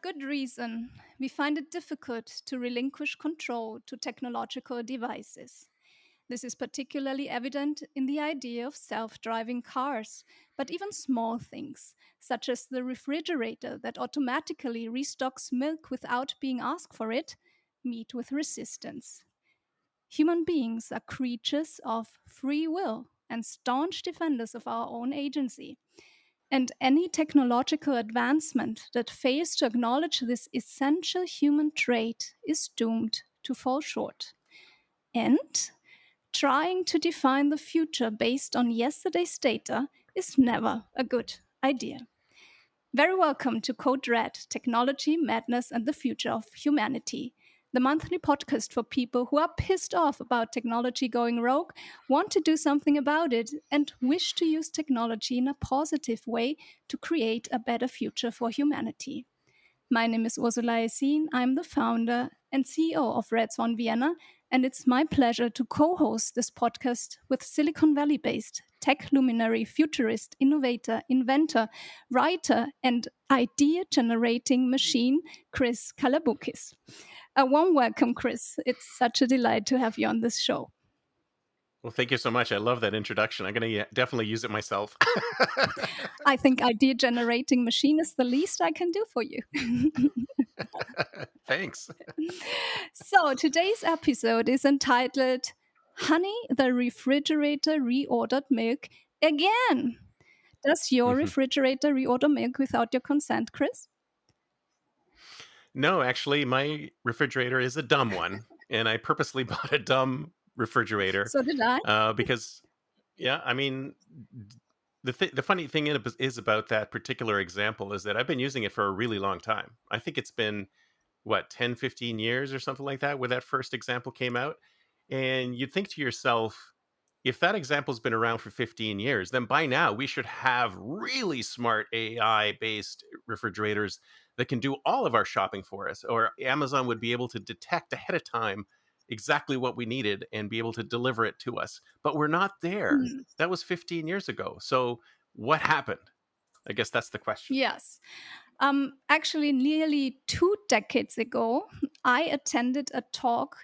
good reason, we find it difficult to relinquish control to technological devices. This is particularly evident in the idea of self driving cars, but even small things, such as the refrigerator that automatically restocks milk without being asked for it, meet with resistance. Human beings are creatures of free will and staunch defenders of our own agency. And any technological advancement that fails to acknowledge this essential human trait is doomed to fall short. And trying to define the future based on yesterday's data is never a good idea. Very welcome to Code Red Technology, Madness, and the Future of Humanity, the monthly podcast for people who are pissed off about technology going rogue, want to do something about it, and wish to use technology in a positive way to create a better future for humanity. My name is Ursula Yesin. I'm the founder and CEO of Red Swan Vienna, and it's my pleasure to co host this podcast with Silicon Valley based tech luminary, futurist, innovator, inventor, writer, and idea generating machine, Chris Kalabukis. A warm welcome, Chris. It's such a delight to have you on this show. Well, thank you so much. I love that introduction. I'm going to definitely use it myself. I think idea generating machine is the least I can do for you. Thanks. So today's episode is entitled Honey, the Refrigerator Reordered Milk Again. Does your Mhm. refrigerator reorder milk without your consent, Chris? No, actually, my refrigerator is a dumb one, and I purposely bought a dumb refrigerator So did I. because, yeah, I mean, the funny thing is about that particular example is that I've been using it for a really long time. I think it's been what 10, 15 years or something like that where that first example came out. And you'd think to yourself, if that example's been around for 15 years, then by now we should have really smart AI based refrigerators that can do all of our shopping for us. Or Amazon would be able to detect ahead of time exactly what we needed and be able to deliver it to us. But we're not there. Hmm. That was 15 years ago. So what happened? I guess that's the question. Yes. Actually, nearly 2 decades ago, I attended a talk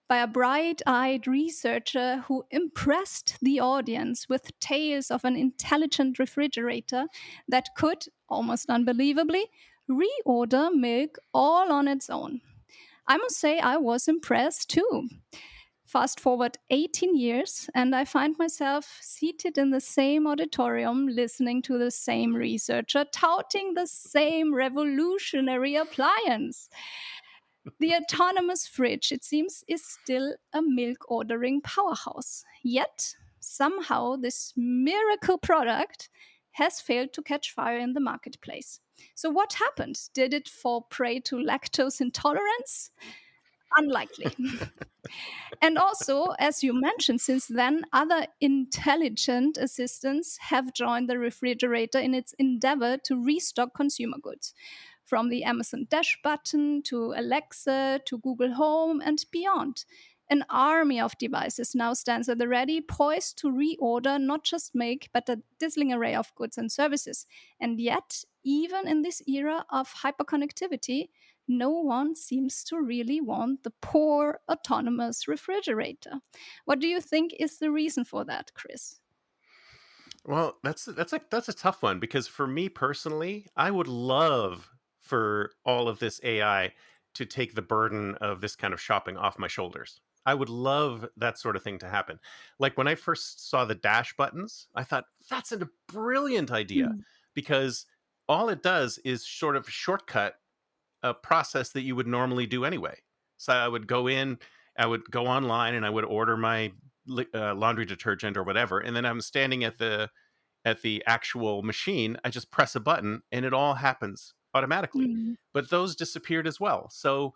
by a bright eyed researcher who impressed the audience with tales of an intelligent refrigerator that could, almost unbelievably, reorder milk all on its own. I must say, I was impressed too. Fast forward 18 years, and I find myself seated in the same auditorium listening to the same researcher touting the same revolutionary appliance. The autonomous fridge, it seems, is still a milk ordering powerhouse. Yet, somehow, this miracle product has failed to catch fire in the marketplace. So, what happened? Did it fall prey to lactose intolerance? Unlikely. And also, as you mentioned, since then, other intelligent assistants have joined the refrigerator in its endeavor to restock consumer goods. From the Amazon Dash button to Alexa to Google Home and beyond. An army of devices now stands at the ready, poised to reorder not just make, but a dazzling array of goods and services. And yet, even in this era of hyperconnectivity, no one seems to really want the poor autonomous refrigerator. What do you think is the reason for that, Chris? Well, that's a tough one because for me personally, I would love for all of this AI to take the burden of this kind of shopping off my shoulders. I would love that sort of thing to happen. Like when I first saw the dash buttons, I thought that's a brilliant idea Mm. because all it does is sort of shortcut a process that you would normally do anyway. So I would go in, I would go online, and I would order my laundry detergent or whatever, and then I'm standing at the actual machine. I just press a button, and it all happens automatically. Mm. But those disappeared as well. So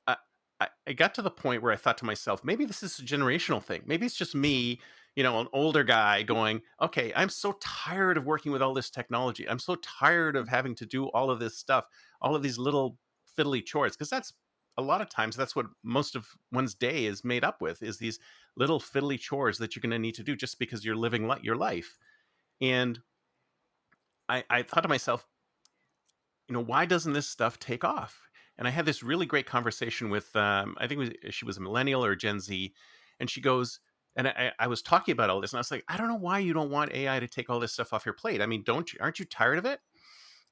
I, I got to the point where I thought to myself, maybe this is a generational thing. Maybe it's just me, an older guy going, okay, I'm so tired of working with all this technology. I'm so tired of having to do all of this stuff, all of these little fiddly chores. Because that's a lot of times that's what most of one's day is made up with is these little fiddly chores that you're going to need to do just because you're living your life. And I thought to myself, why doesn't this stuff take off? And I had this really great conversation with, I think she was a millennial or Gen Z, and she goes, and I was talking about all this, and I was like, I don't know why you don't want AI to take all this stuff off your plate. I mean, aren't you tired of it?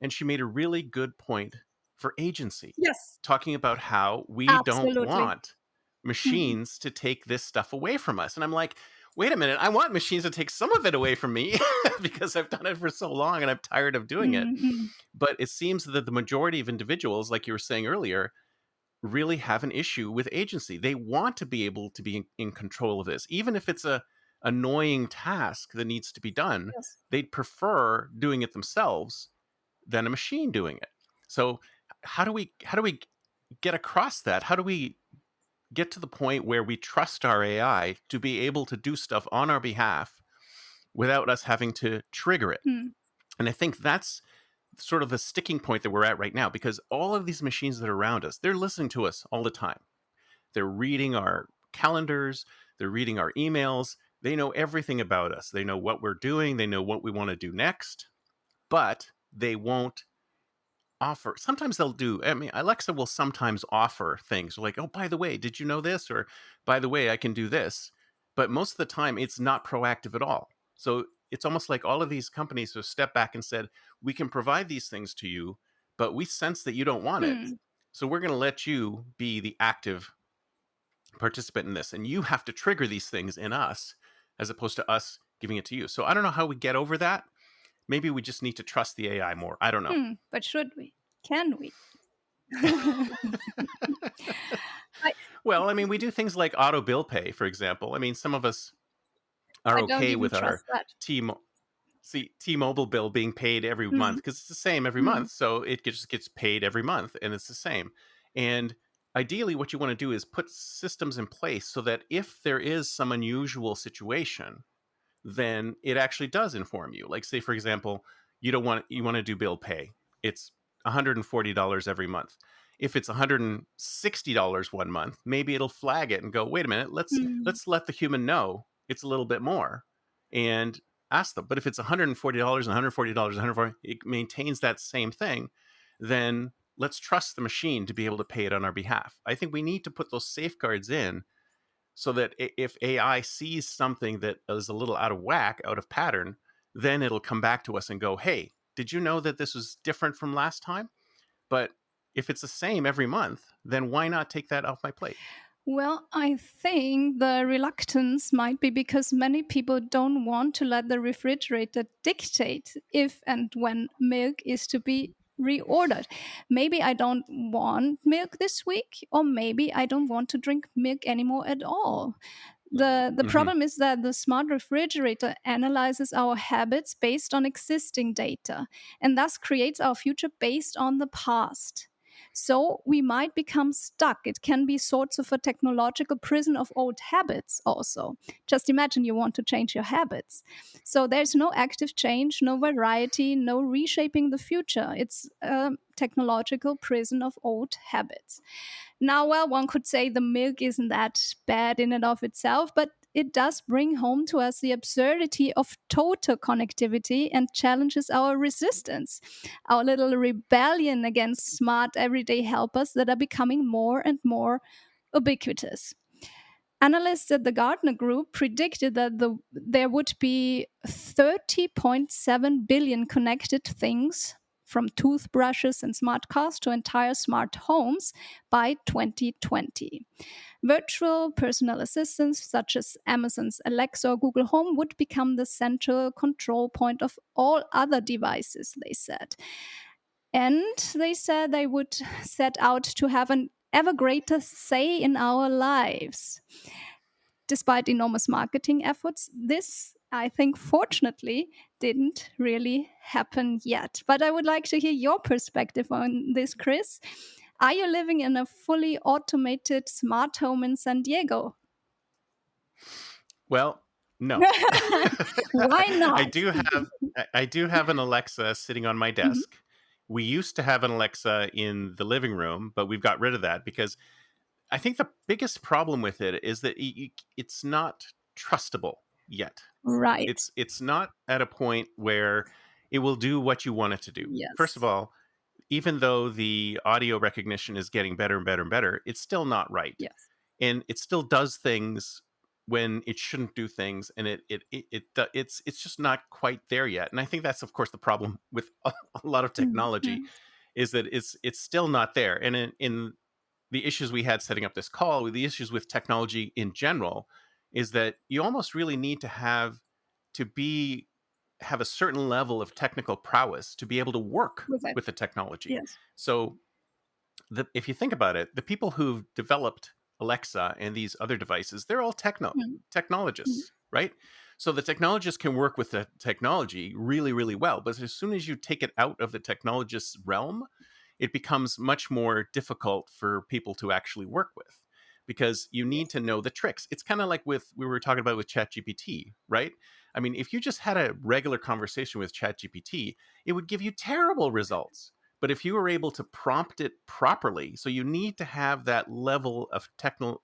And she made a really good point for agency, Yes, talking about how we don't absolutely. want Mm, machines to take this stuff away from us. And I'm like, wait a minute, I want machines to take some of it away from me because I've done it for so long and I'm tired of doing it. mm, mm. But it seems that the majority of individuals, like you were saying earlier, really have an issue with agency. They want to be able to be in control of this, even if it's a annoying task that needs to be done. Yes. They'd prefer doing it themselves than a machine doing it. So how do we get across that? How do we get to the point where we trust our AI to be able to do stuff on our behalf without us having to trigger it? Mm, And I think that's sort of the sticking point that we're at right now, because all of these machines that are around us, they're listening to us all the time. They're reading our calendars, they're reading our emails, they know everything about us. They know what we're doing, they know what we want to do next, but they won't offer. Sometimes they'll do. I mean, Alexa will sometimes offer things like, "Oh, by the way, did you know this?" or "By the way, I can do this." But most of the time, it's not proactive at all. So it's almost like all of these companies have stepped back and said, "We can provide these things to you, but we sense that you don't want it. mm. So we're going to let you be the active participant in this, and you have to trigger these things in us, as opposed to us giving it to you." So I don't know how we get over that. Maybe we just need to trust the AI more. I don't know. But should we? Can we? I Well, I mean, we do things like auto bill pay, for example. I mean, some of us are I don't okay even with our trust that. T T-Mobile bill being paid every month Mm, because it's the same every mm, month, so just gets paid every month, and it's the same. And ideally, what you want to do is put systems in place so that if there is some unusual situation, then it actually does inform you. Like, say, for example, you want to do bill pay. It's $140 every month. If it's $160 one month, maybe it'll flag it and go, "Wait a minute, mm. let's let the human know it's a little bit more," and ask them. But if it's $140 and $140 and $140, it maintains that same thing, then let's trust the machine to be able to pay it on our behalf. I think we need to put those safeguards in so that if AI sees something that is a little out of whack, out of pattern, then it'll come back to us and go, "Hey, did you know that this was different from last time?" But if it's the same every month, then why not take that off my plate? Well, I think the reluctance might be because many people don't want to let the refrigerator dictate if and when milk is to be reordered. Maybe I don't want milk this week, or maybe I don't want to drink milk anymore at all. The Hmm. problem is that the smart refrigerator analyzes our habits based on existing data and thus creates our future based on the past. So we might become stuck. It can be sorts of a technological prison of old habits, also. Just imagine you want to change your habits. So there's no active change, no variety, no reshaping the future. It's a technological prison of old habits. Now, well, one could say the milk isn't that bad in and of itself, but it does bring home to us the absurdity of total connectivity and challenges our resistance, our little rebellion against smart everyday helpers that are becoming more and more ubiquitous. Analysts at the Gartner Group predicted that there would be 30.7 billion connected things from toothbrushes and smart cars to entire smart homes by 2020. Virtual personal assistants such as Amazon's Alexa or Google Home would become the central control point of all other devices, they said. And they said they would set out to have an ever greater say in our lives. Despite enormous marketing efforts, this, I think, fortunately, didn't really happen yet. But I would like to hear your perspective on this, Chris. Are you living in a fully automated smart home in San Diego? Well, no. Why not? I do have an Alexa sitting on my Mhm. desk. We used to have an Alexa in the living room, but we've got rid of that because I think the biggest problem with it is that it's not trustable yet. Right. It's not at a point where it will do what you want it to do. First of Yes. all, even though the audio recognition is getting better and better and better, it's still not right, Yes. and it still does things when it shouldn't do things, and it's just not quite there yet. And I think that's, of course, the problem with a lot of Mm, technology, mm, is that it's still not there. And in the issues we had setting up this call, with the issues with technology in general, is that you almost really need to be have a certain level of technical prowess to be able to work with it. with the technology. Yes. So if you think about it, the people who've developed Alexa and these other devices, they're all Mm, mm, technologists, right? So the technologists can work with the technology really, really well. But as soon as you take it out of the technologist's realm, it becomes much more difficult for people to actually work with, because you need yes. to know the tricks. It's kind of like with we were talking about with ChatGPT, right? I mean, if you just had a regular conversation with ChatGPT, it would give you terrible results. But if you were able to prompt it properly, so you need to have that level of technical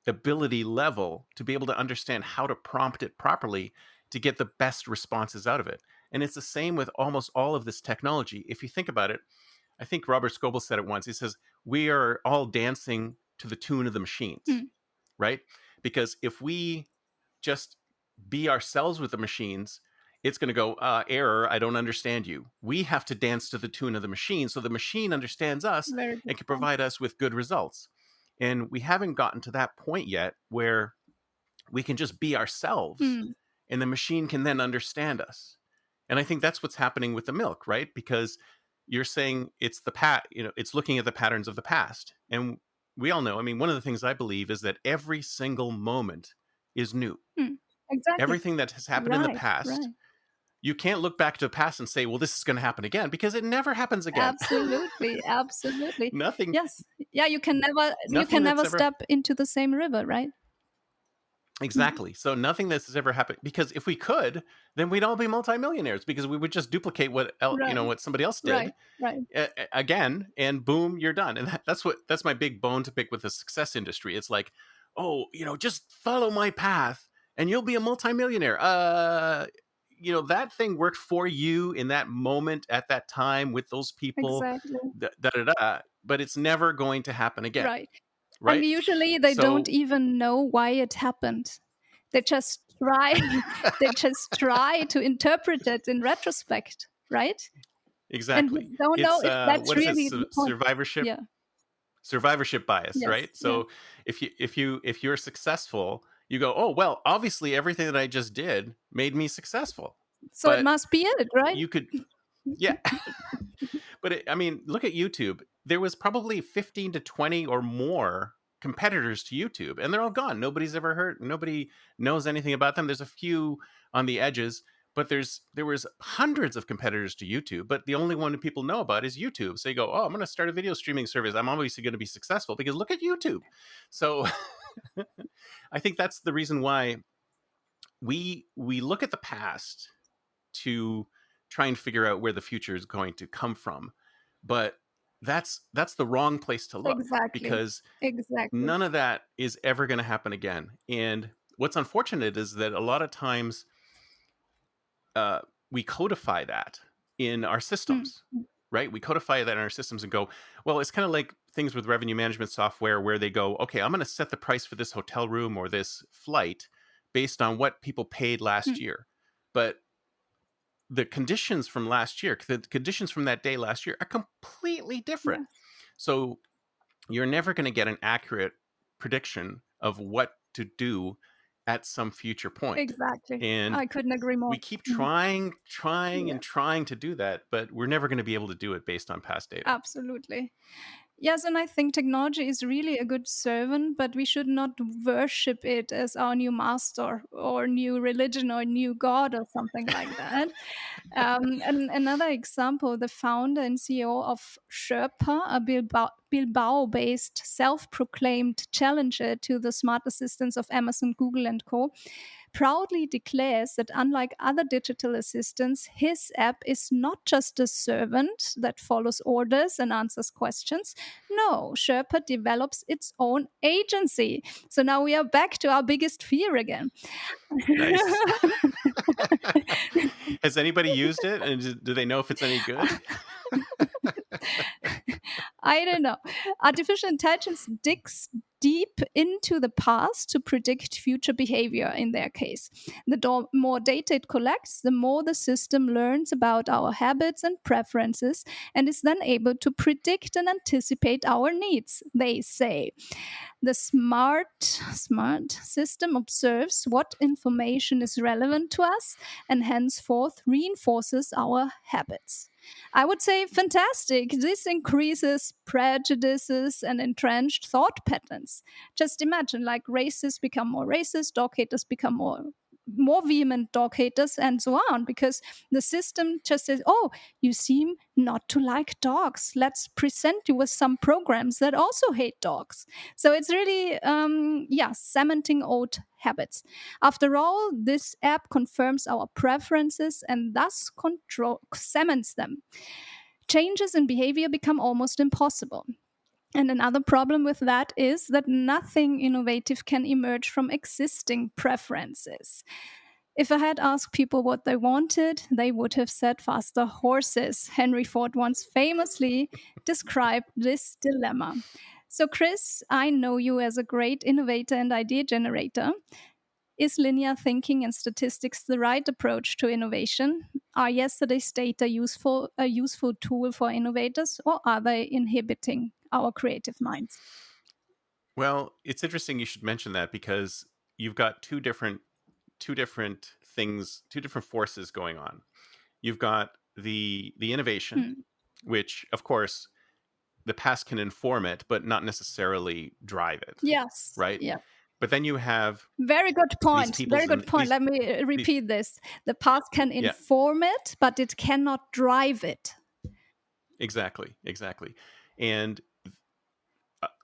ability level to be able to understand how to prompt it properly to get the best responses out of it. And it's the same with almost all of this technology. If you think about it, I think Robert Scoble said it once. He says, "We are all dancing to the tune of the machines," Mm, right? Because if we just be ourselves with the machines, it's going to go, error, I don't understand you. We have to dance to the tune of the machine so the machine understands us very good and can point. provide us with good results. And we haven't gotten to that point yet where we can just be ourselves Mm, and the machine can then understand us. And I think that's what's happening with the milk, right? Because you're saying it's it's looking at the patterns of the past. And we all know, I mean, one of the things I believe is that every single moment is new. mm. Exactly. Everything that has happened in the Right. past, Right. you can't look back to the past and say, well, this is going to happen again, because it never happens again. Absolutely. Absolutely. nothing Yes. Yeah. You can nothing never that's ever step into the same river, right? Mm, exactly. So nothing that's ever happened, because if we could, then we'd all be multimillionaires, because we would just duplicate right. what somebody else did Right. Right. again, and boom, you're done. And that's my big bone to pick with the success industry. It's like, oh, just follow my path and you'll be a multimillionaire. That thing worked for you in that moment at that time with those people, Exactly. but it's never going to happen again, Right. And right? usually they don't So even know why it happened. They just try they just try to interpret it in retrospect, right? And exactly, don't know it's if that's what is it, really the point. survivorship Yeah. bias, Yes. right? Yeah. So if you're successful, you go, oh well, obviously everything that I just did made me successful. So it But must be it, right? you could, yeah. But I mean, look at YouTube. There was probably 15 to 20 or more competitors to YouTube, and they're all gone. Nobody knows anything about them. There's a few on the edges, but there was hundreds of competitors to YouTube, but the only one that people know about is YouTube. So you go, oh, I'm going to start a video streaming service. I'm obviously going to be successful because look at YouTube. So I think that's the reason why we look at the past to try and figure out where the future is going to come from. But that's the wrong place to look, Exactly. because Exactly. none of that is ever going to happen again. And what's unfortunate is that a lot of times uh, we codify that in our Mm, systems, mm, right? We codify that in our systems and go, well, it's kind of like things with revenue management software where they go, okay, I'm going to set the price for this hotel room or this flight based on what people paid last mm. year. But the conditions from last year, the conditions from that day last year are completely different. Yes. So you're never going to get an accurate prediction of what to do at some future point. Exactly. And I couldn't agree more. we keep Mhm. trying Yeah. and trying to do that, but we're never going to be able to do it based on past data. Absolutely. Yes, and I think technology is really a good servant, but we should not worship it as our new master or new religion or new god or something like that. And another example, the founder and CEO of Sherpa, a Bilbao-based self-proclaimed challenger to the smart assistants of Amazon, Google, and Co., proudly declares that unlike other digital assistants, his app is not just a servant that follows orders and answers questions. No, Sherpa develops its own agency. So now we are back to our biggest fear again. Nice. Has anybody used it, and do they know if it's any good? I don't know. Artificial intelligence digs deep into the past to predict future behavior in their case. More data it collects, the more the system learns about our habits and preferences and is then able to predict and anticipate our needs, they say. The smart system observes what information is relevant to us and henceforth reinforces our habits. I would say fantastic. This increases prejudices and entrenched thought patterns. Just imagine, like racists become more racist, dog haters become more vehement dog haters, and so on, because the system just says, "Oh, you seem not to like dogs. Let's present you with some programs that also hate dogs." So it's really, yeah, cementing old habits. After all, this app confirms our preferences and thus cements them. Changes in behavior become almost impossible. And another problem with that is that nothing innovative can emerge from existing preferences. If I had asked people what they wanted, they would have said faster horses. Henry Ford once famously described this dilemma. So, Chris, I know you as a great innovator and idea generator. Is linear thinking and statistics the right approach to innovation? Are yesterday's data a useful tool for innovators, or are they inhibiting our creative minds? Well, it's interesting you should mention that because you've got two different things, two different forces going on. You've got the innovation, Hmm. which of course the past can inform it, but not necessarily drive it, Yes. right? Yeah. But then you have Very good these point. Very people's good and point. Let me these repeat this. The past can yeah, inform it, but it cannot drive it. exactly. And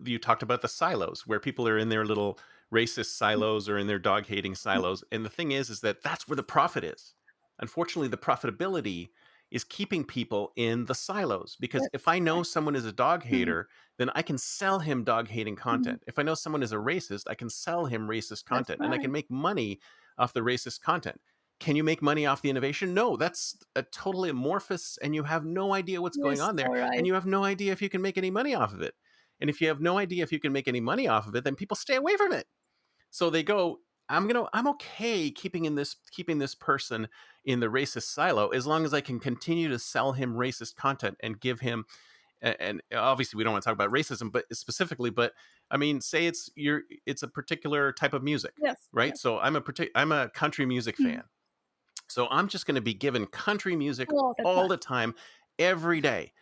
you talked about the silos where people are in their little racist silos or in their dog hating silos, and the thing is that that's where the profit is. Unfortunately, the profitability is keeping people in the silos, because if That's I know right. someone is a dog Mm, hater, then I can sell him dog hating mm, content. If I know someone is a racist, I can sell him racist that's content, and I right. can make money off the racist content. Can you make money off the innovation? No, that's a totally amorphous, and you have no idea what's going Yes, on there, all right. and you have no idea if you can make any money off of it. And if you have no idea if you can make any money off of it, then people stay away from it. So they go, I'm okay keeping this person in the racist silo as long as I can continue to sell him racist content and give him, and obviously we don't want to talk about racism but specifically, but I mean, say it's a particular type of music, Yes, right? yes. So I'm a country music Mm. fan. So I'm just going to be given country music Oh, that's all nice. the time, every day,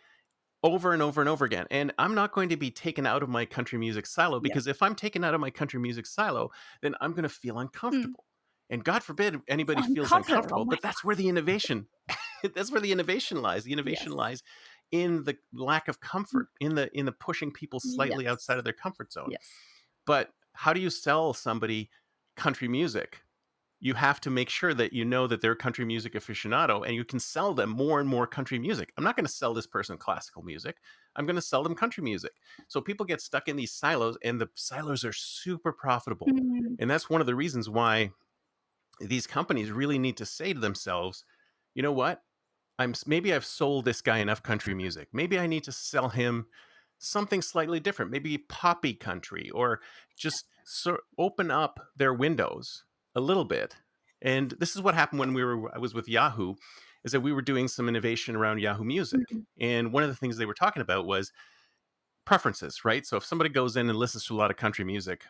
over and over and over again. And I'm not going to be taken out of my country music silo, Yeah. because if I'm taken out of my country music silo, then I'm going to feel Mm. uncomfortable. And God forbid anybody feels Uncover. Oh uncomfortable, my but that's where the innovation that's where the innovation lies. The God. innovation Yes. lies in the lack of Mm. comfort, in the pushing people slightly outside Yes. of their comfort zone. Yes. But how do you sell somebody country music? You have to make sure that you know that they're a country music aficionado, and you can sell them more and more country music. I'm not going to sell this person classical music. I'm going to sell them country music. So people get stuck in these silos, and the silos are super profitable. Mm. And that's one of the reasons why these companies really need to say to themselves, you know what? Maybe I've sold this guy enough country music. Maybe I need to sell him something slightly different, maybe poppy country, or just open up their windows a little bit. And this is what happened when I was with Yahoo, is that we were doing some innovation around Yahoo Music. Mm. And one of the things they were talking about was preferences, right? So if somebody goes in and listens to a lot of country music,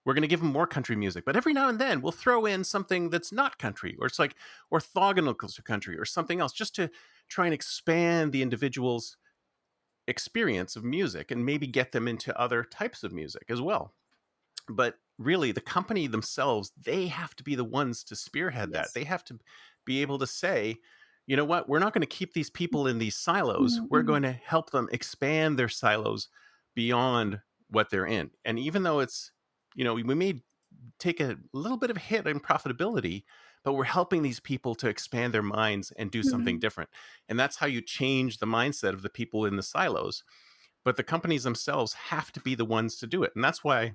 we're going to give them more country music, but every now and then we'll throw in something that's not country, or it's like orthogonal to country or something else, just to try and expand the individual's experience of music and maybe get them into other types of music as well. But really, the company themselves, they have to be the ones to spearhead that. Yes. They have to be able to say, you know what, we're not going to keep these people in these silos. Mm, We're mm. going to help them expand their silos beyond what they're in. And even though it's, we may take a little bit of a hit in profitability, but we're helping these people to expand their minds and do something Mm. different. And that's how you change the mindset of the people in the silos. But the companies themselves have to be the ones to do it. And that's why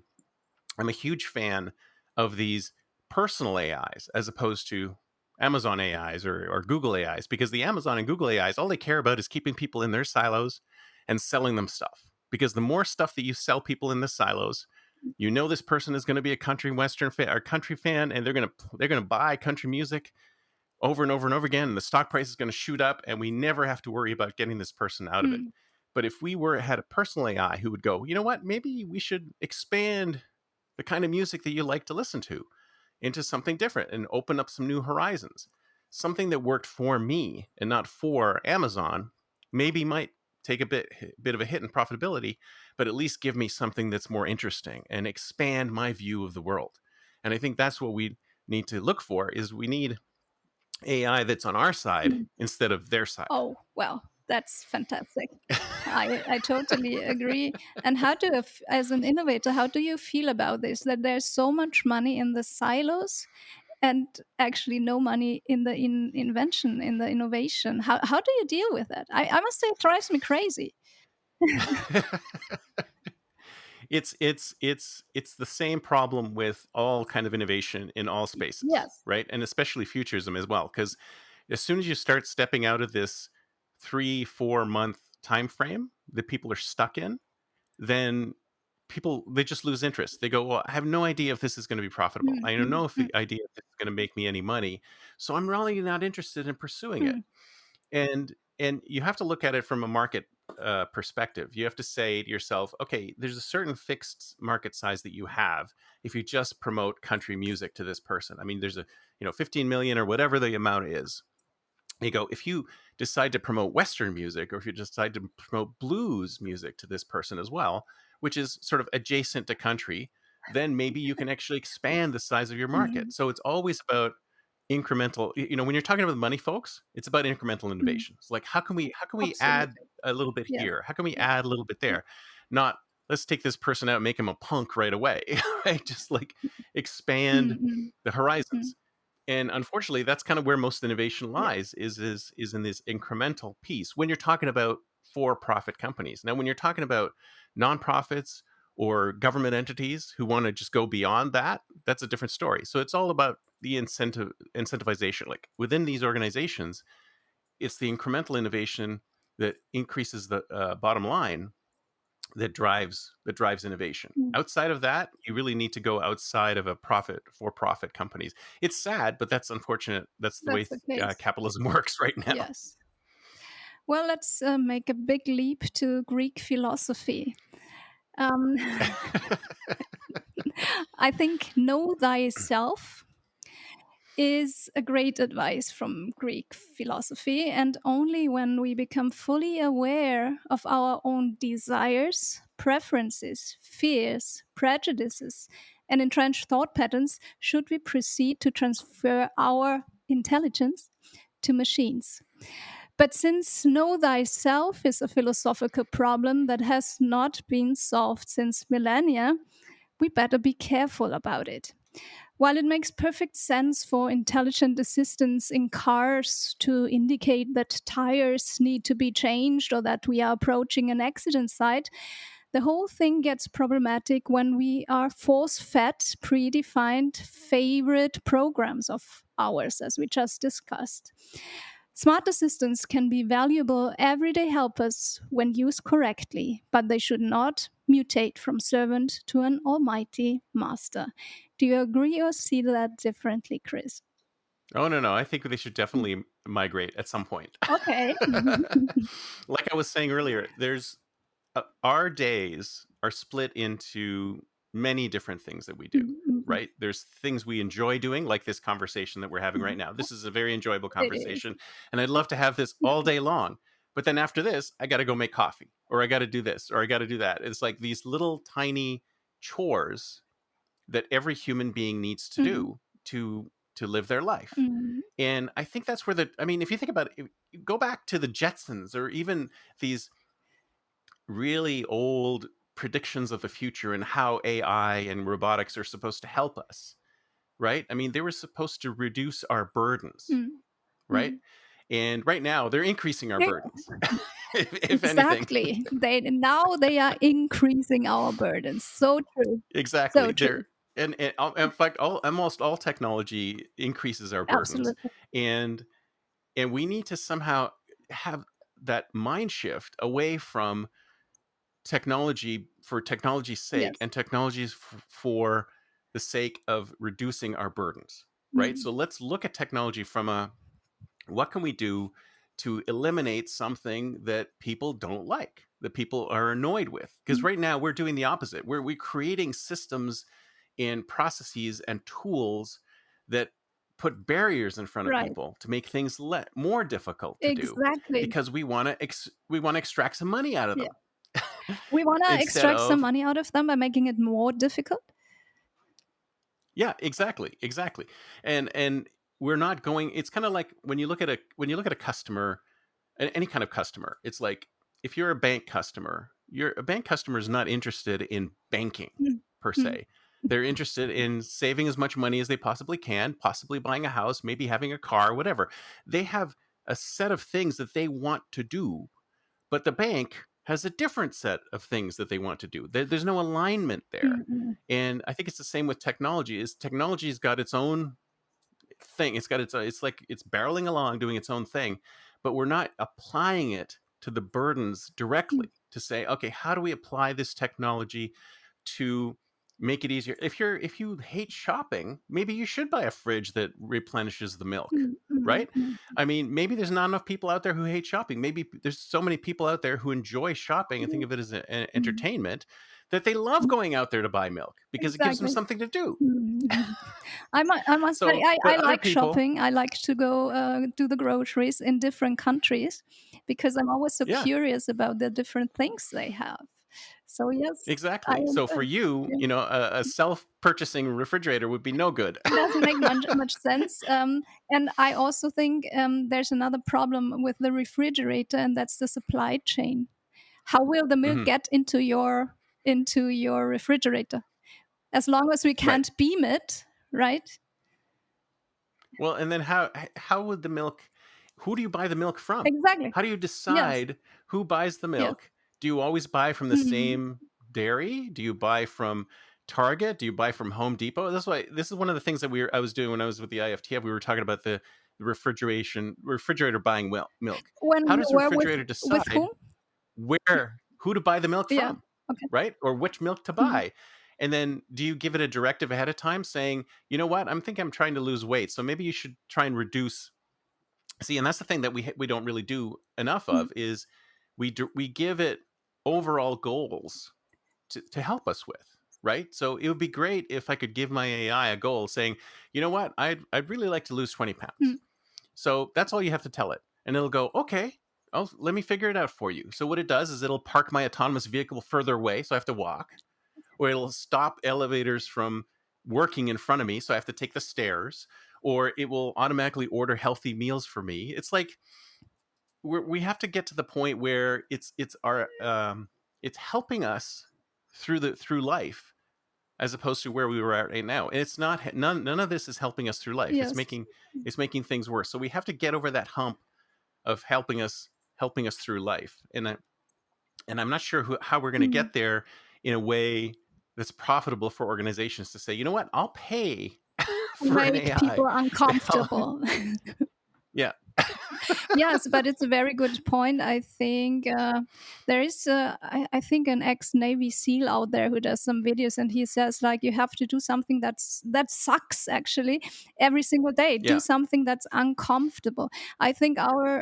I'm a huge fan of these personal AIs as opposed to Amazon AIs or Google AIs, because the Amazon and Google AIs, all they care about is keeping people in their silos and selling them stuff. Because the more stuff that you sell people in the silos, you know this person is going to be a country western fan or country fan, and they're going to buy country music over and over and over again, and the stock price is going to shoot up, and we never have to worry about getting this person out of it. Mm, But if we were had a personal AI who would go, you know what, maybe we should expand the kind of music that you like to listen to into something different and open up some new horizons. Something that worked for me and not for Amazon maybe might take a bit of a hit in profitability, but at least give me something that's more interesting and expand my view of the world. And I think that's what we need to look for is we need AI that's on our side mm. instead of their side. Oh, well, that's fantastic. I totally agree. And how do you, as an innovator, how do you feel about this? That there's so much money in the silos and actually no money in the invention, in the innovation. How do you deal with that? I must say it drives me crazy. It's the same problem with all kind of innovation in all spaces, Yes. right? And especially futurism as well, because as soon as you start stepping out of this 3-4 month time frame that people are stuck in, then people they just lose interest. They go, well, I have no idea if this is going to be profitable. Mm, I don't mm, know if mm, the idea if this is going to make me any money, so I'm really not interested in pursuing it. mm, And you have to look at it from a market perspective. You have to say to yourself, okay, there's a certain fixed market size that you have if you just promote country music to this person. I mean, there's a 15 million or whatever the amount is. You go, if you decide to promote Western music, or if you decide to promote blues music to this person as well, which is sort of adjacent to country, then maybe you can actually expand the size of your market. mm, So it's always about incremental. When you're talking about money, folks, it's about incremental mm. innovations. Like how can we add Absolutely. a little bit Yes. here? How can we Yes. add a little bit there? Not let's take this person out and make him a punk right away. Right? Just like Mm, expand mm, the mm. horizons. And unfortunately, that's kind of where most innovation Yes. lies is in this incremental piece when you're talking about for-profit companies. Now, when you're talking about nonprofits or government entities who want to just go beyond that, that's a different story. So it's all about the incentivization. Like within these organizations, it's the incremental innovation that increases the bottom line that drives innovation. Mm. Outside of that, you really need to go outside of a for-profit companies. It's sad, but that's unfortunate. That's the way That's the case. capitalism works right now. Yes. Well, let's make a big leap to Greek philosophy. Um, I think know thyself is a great advice from Greek philosophy. And only when we become fully aware of our own desires, preferences, fears, prejudices, and entrenched thought patterns should we proceed to transfer our intelligence to machines. But since know thyself is a philosophical problem that has not been solved since millennia, we better be careful about it. While it makes perfect sense for intelligent assistants in cars to indicate that tires need to be changed or that we are approaching an accident site, the whole thing gets problematic when we are force fed predefined favorite programs of ours, as we just discussed. Smart assistants can be valuable everyday helpers when used correctly, but they should not mutate from servant to an almighty master. Do you agree or see that differently, Chris? Oh no, no, I think they should definitely migrate at some point. Okay. Like I was saying earlier, there's our days are split into many different things that we do, right? There's things we enjoy doing, like this conversation that we're having right now. This is a very enjoyable It is. conversation, and I'd love to have this all day long. But then after this, I got to go make coffee, or I got to do this, or I got to do that. It's like these little tiny chores that every human being needs to Mm, do to live their life. mm, And I think that's where I mean, if you think about it, go back to the Jetsons or even these really old predictions of the future and how AI and robotics are supposed to help us, right? I mean, they were supposed to reduce our burdens, mm, right? mm. And right now, they're increasing our Yeah, burdens, if anything. exactly. They now they are increasing our burdens. So true. So Exactly. They're true. in fact, almost all technology increases our burdens, Absolutely. and we need to somehow have that mind shift away from technology for technology's sake Yes. and technologies for the sake of reducing our burdens, right? Mm. So let's look at technology from a what can we do to eliminate something that people don't like, that people are annoyed with? Because Mm. right now we're doing the opposite. We're creating systems and processes and tools that put barriers in front of Right. people to make things more difficult to do Exactly. because we want to extract some money out of Yeah. them We wanna instead extract some of money out of them by making it more difficult. yeah, exactly. And we're not going. It's kind of like when you look at a customer, any kind of customer. It's like if you're a bank customer, a bank customer is not interested in banking Mm. per Mm. se. They're interested in saving as much money as they possibly can, possibly buying a house, maybe having a car, whatever. They have a set of things that they want to do, but the bank has a different set of things that they want to do. There's no alignment there. Mm. Mm. And I think it's the same with technology. Is technology's got its own thing. It's like it's barreling along doing its own thing, but we're not applying it to the burdens Mm. directly to say, okay, how do we apply this technology to make it easier? If you hate shopping, maybe you should buy a fridge that replenishes the milk, Mm. Mm. right? Mm. I mean, maybe there's not enough people out there who hate shopping. Maybe there's so many people out there who enjoy shopping and think of it as an Mm. entertainment that they love Mm. going out there to buy milk because it gives them Exactly. something to do. Mhm. I must say So, but I other like people, shopping. I like to go, do the groceries in different countries because I'm always so yeah, curious about the different things they have. So, yes, I exactly. So for enjoy. you, Yeah. a self-purchasing refrigerator would be no good. Doesn't make much sense, and I also think, there's another problem with the refrigerator, and that's the supply chain. How will the milk Mhm. get into your refrigerator? As long as we Right. can't beam it, right? Well, and then how would the milk who do you buy the milk from? Exactly. How do you Yes. decide who buys the Yes. milk? Do you always buy from the Mhm. same dairy? Do you buy from Target? Do you buy from Home Depot? This is one of the things that I was doing when I was with the IFTF. We were talking about the refrigerator buying milk. When How you does the were refrigerator with decide whom? who to buy the milk Yeah. from, Okay. right? Or which milk to Mhm. buy. And then do you give it a directive ahead of time saying, you know what, I'm trying to lose weight. So maybe you should try and reduce. See, and that's the thing that we don't really do enough Mm. of is we give it overall goals to help us with, right? So it would be great if I could give my AI a goal saying, you know what, I'd really like to lose 20 Mm. pounds. So that's all you have to tell it. And it'll go, okay, let me figure it out for you. So what it does is it'll park my autonomous vehicle further away. So I have to walk, or it'll stop elevators from working in front of me. So I have to take the stairs, or it will automatically order healthy meals for me. It's like we have to get to the point where it's helping us through life as opposed to where we were at right now. And it's not none of this is helping us through life. Yes. It's making things worse. So we have to get over that hump of helping us through life. And I'm not sure how we're going to Mm. get there in a way that's profitable for organizations to say, you know what, I'll pay for an Make AI people to help. uncomfortable. Yeah, Yes, but it's a very good point. I think there is, I think, an ex-Navy SEAL out there who does some videos, and he says like you have to do something that sucks actually every single day. Do yeah, something that's uncomfortable. I think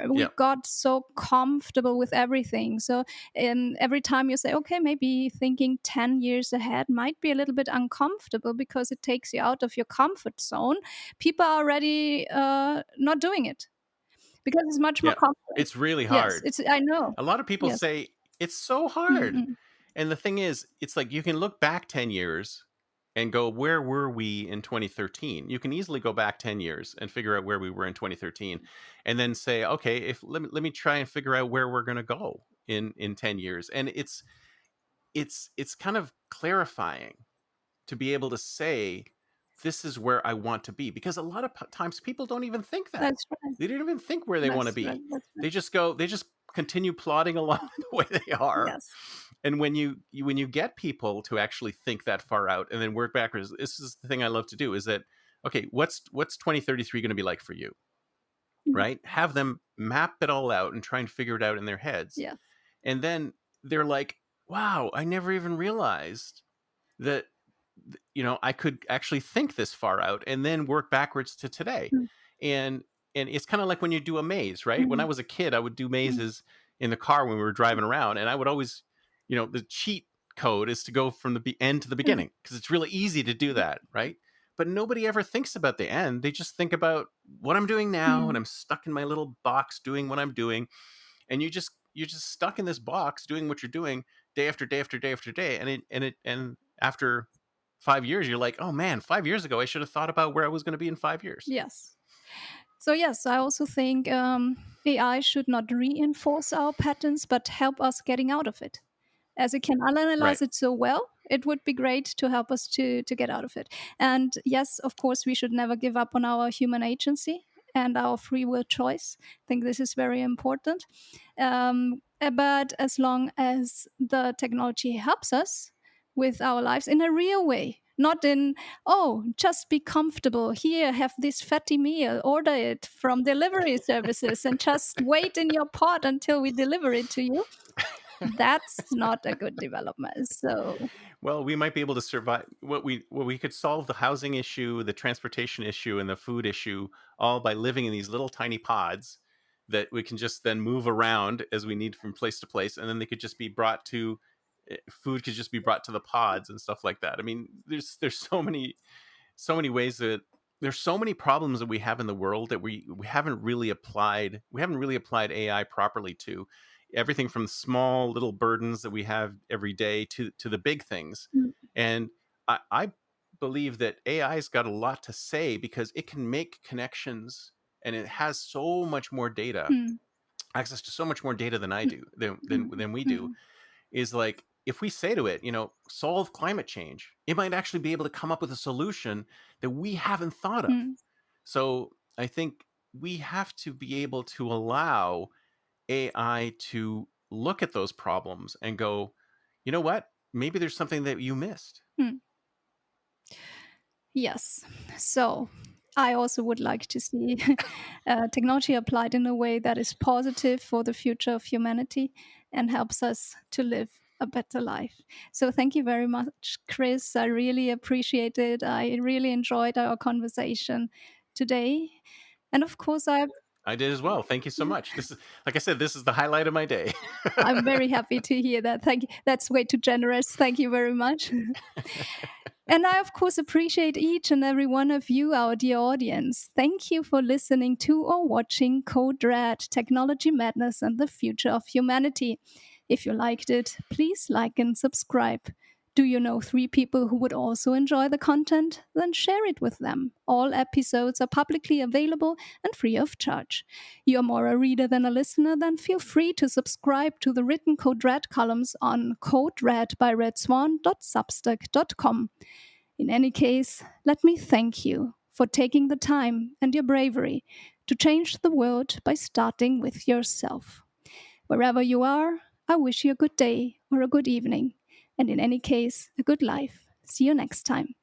we yeah, got so comfortable with everything. So every time you say, okay, maybe thinking 10 years ahead might be a little bit uncomfortable because it takes you out of your comfort zone. People are already not doing it because it's much more yeah. comfortable. It's really Yes, hard. it's I know. A lot of people Yes. say it's so hard. Mm. And the thing is, it's like you can look back 10 years and go, where were we in 2013? You can easily go back 10 years and figure out where we were in 2013 and then say, okay, if let me try and figure out where we're going to go in 10 years. And it's kind of clarifying to be able to say this is where I want to be, because a lot of times people don't even think that. That's right. They don't even think where they want to That's right. be. That's right. They just continue plodding along the way they are. Yes. And when you get people to actually think that far out and then work backwards, this is the thing I love to do, is that, okay, what's 2033 going to be like for you, Mm. right? Have them map it all out and try and figure it out in their heads. Yes. And then they're like, wow, I never even realized that, I could actually think this far out and then work backwards to today. Mm. And it's kind of like when you do a maze, right? When I Mm. was a kid, I would do Mm. mazes in the car when we were driving around, and I would always, the cheat code is to go from the end to the Mm. beginning because it's really easy to do that, right? But nobody ever thinks about the end. They just think about what I'm doing now, and Mm. I'm stuck in my little box doing what I'm doing, and you're just stuck in this box doing what you're doing day after day after day after day, and after 5 years, you're like, oh man, 5 years ago I should have thought about where I was going to be in 5 years. Yes. So, yes, I also think AI should not reinforce our patterns, but help us getting out of it. As it can analyze Right. it so well, it would be great to help us to get out of it. And yes, of course, we should never give up on our human agency and our free will choice. I think this is very important. But as long as the technology helps us with our lives in a real way, not in, oh, just be comfortable here, have this fatty meal, order it from delivery services, and just wait in your pot until we deliver it to you. That's not a good development. So, Well, we might be able to survive. What we could solve the housing issue, the transportation issue, and the food issue all by living in these little tiny pods that we can just then move around as we need from place to place, and then they could just be brought to food could just be brought to the pods and stuff like that. I mean, there's so many ways that there's so many problems that we have in the world that we haven't really applied AI properly to. Everything from small little burdens that we have every day to the big things. mm, And I believe that AI's got a lot to say because it can make connections, and it has so much more data, mm, access to so much more data than I mm, do than than, mm, than we do. mm, Is like, if we say to it, solve climate change, it might actually be able to come up with a solution that we haven't thought of. mm, So I think we have to be able to allow AI to look at those problems and go, you know what? Maybe there's something that you missed. mm. Yes. So I also would like to see technology applied in a way that is positive for the future of humanity and helps us to live a better life. So thank you very much, Chris. I really appreciate it. I really enjoyed our conversation today. And of course, I did as well. Thank you so much. This is, like I said, this is the highlight of my day. I'm very happy to hear that. Thank you. That's way too generous. Thank you very much. And I, of course, appreciate each and every one of you, our dear audience. Thank you for listening to or watching Code Red Technology Madness and the Future of Humanity. If you liked it, please like and subscribe. Do you know 3 people who would also enjoy the content? Then share it with them. All episodes are publicly available and free of charge. You're more a reader than a listener, then feel free to subscribe to the written Code Red columns on codered.redswan.substack.com. In any case, let me thank you for taking the time and your bravery to change the world by starting with yourself. Wherever you are, I wish you a good day or a good evening, and in any case, a good life. See you next time.